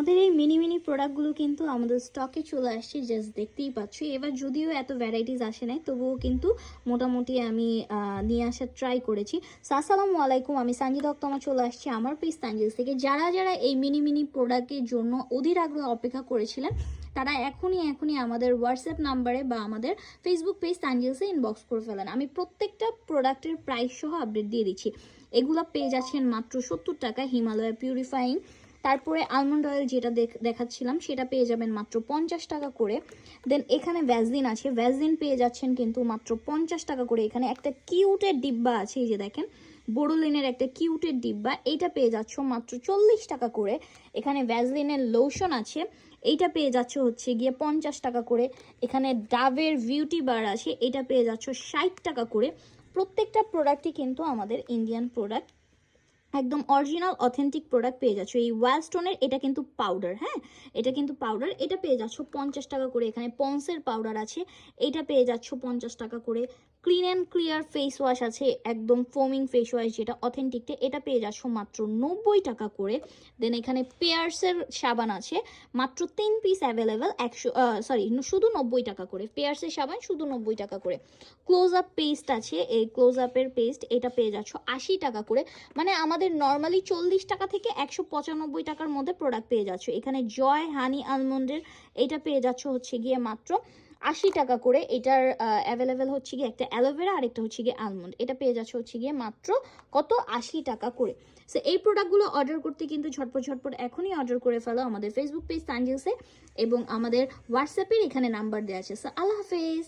আমাদের এই mini mini প্রোডাক্টগুলো কিন্তু আমাদের স্টকে চলে আসছে, জাস্ট দেখতেই পাচ্ছ। এবার যদিও এত ভ্যারাইটিস আসে নাই, তবুও কিন্তু মোটামুটি আমি নিয়ে আসার ট্রাই করেছি। আসসালামু আলাইকুম, আমি সানজিদা আক্তার চলে আসছি আমার পেজ তানজিলস থেকে। যারা যারা এই মিনি মিনি প্রোডাক্টের জন্য অধীর আগ্রহে অপেক্ষা করেছিলেন, তারা এখনই আমাদের হোয়াটসঅ্যাপ নাম্বারে বা আমাদের ফেসবুক পেজ তানজিলসে ইনবক্স করে ফেলেন। আমি প্রত্যেকটা প্রোডাক্টের প্রাইস সহ আপডেট দিয়ে দিচ্ছি। এগুলো পেয়ে যাচ্ছেন মাত্র 70 টাকা। হিমালয়া পিউরিফাইং, তারপরে আলমন্ড অয়েল যেটা দেখাচ্ছিলাম সেটা পেয়ে যাবেন মাত্র 50 টাকা করে। দেন এখানে ভ্যাসলিন আছে, ভ্যাসলিন পেয়ে যাচ্ছেন কিন্তু মাত্র 50 টাকা করে। এখানে একটা কিউটের ডিব্বা আছে, এই যে দেখেন বোরোলিনের একটা কিউটের ডিব্বা, এইটা পেয়ে যাচ্ছ মাত্র 40 টাকা করে। এখানে ভ্যাসলিনের লোশন আছে, এইটা পেয়ে যাচ্ছ হচ্ছে গিয়ে 50 টাকা করে। এখানে ডাবের বিউটি বার আছে, এটা পেয়ে যাচ্ছ 60 টাকা করে। প্রত্যেকটা প্রোডাক্টই কিন্তু আমাদের ইন্ডিয়ান প্রোডাক্ট, একদম অরিজিনাল অথেন্টিক প্রোডাক্ট পেয়ে যাচ্ছ। এই ওয়াইল্ডস্টোনের এটা কিন্তু পাউডার, হ্যাঁ এটা কিন্তু পাউডার, এটা পেয়ে যাচ্ছ 50 টাকা করে। এখানে পন্সের পাউডার আছে, এটা পেয়ে যাচ্ছ 50 টাকা করে। Clean and clear face wash আছে, একদম ফোমিং ফেস ওয়াশ যেটা অথেন্টিকটা, এটা পেয়ে যাচ্ছ মাত্র 90 টাকা করে। দেন এখানে পেয়ার্সের সাবান আছে, মাত্র 3 পিস অ্যাভেলেবেল, শুধু 90 টাকা করে। পেয়ার্সের সাবান শুধু 90 টাকা করে। ক্লোজ আপ পেস্ট আছে, এই ক্লোজ আপের পেস্ট এটা পেয়ে যাচ্ছ 80 টাকা করে। মানে আমাদের নর্মালি 40 টাকা থেকে 195 টাকার মধ্যে প্রোডাক্ট পেয়ে যাচ্ছ। এখানে জয় হানি আলমন্ডের এটা পেয়ে যাচ্ছ হচ্ছে গিয়ে মাত্র 80 টাকা করে। এটার অ্যাভেলেবেল হচ্ছে গিয়ে একটা অ্যালোভেরা আর একটা হচ্ছে গিয়ে আলমন্ড, এটা পেয়ে যাচ্ছে হচ্ছে গিয়ে মাত্র কত 80 টাকা করে। সো এই প্রোডাক্টগুলো অর্ডার করতে কিন্তু ঝটপট এখনই অর্ডার করে ফেলো আমাদের ফেসবুক পেজ তানজিলসে, এবং আমাদের হোয়াটসঅ্যাপের এখানে নাম্বার দেওয়া আছে। সো আল্লাহ হাফেজ।